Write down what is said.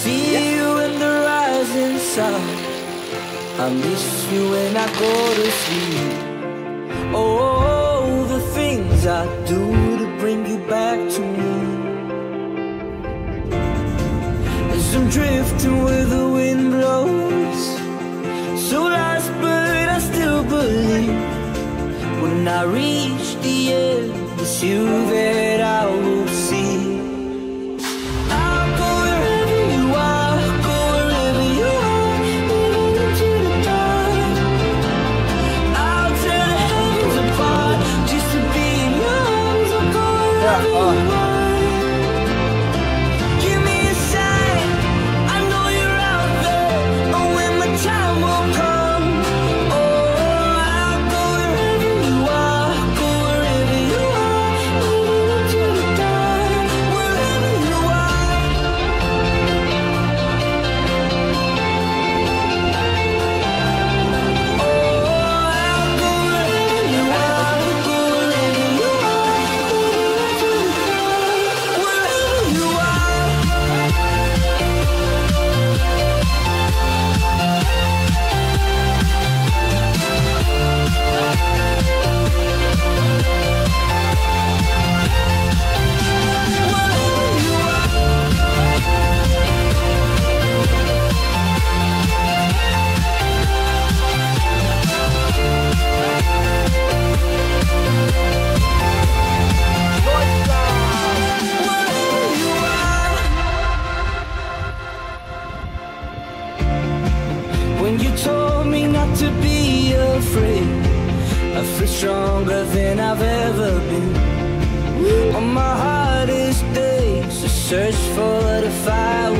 see you in the rising sun. I miss you when I go to sleep. Oh, the things I do to bring you back to me. As I'm drifting where the wind blows, so lost but I still believe. When I reach the end, it's you that I will see. I'll go wherever you are, go wherever you are, even into the dark. I'll tear the heavens apart just to be in your arms. I'll go wherever you are. Give me a sign, I know you're out there. Oh, when my time will come. Oh, I'll go wherever you are, go wherever you are, even into the dark, wherever you are. Oh, I'll go wherever you are, go wherever you are, even into the dark, wherever you are. When you told me not to be afraid, I feel stronger than I've ever been. On my hardest days, I search for the fire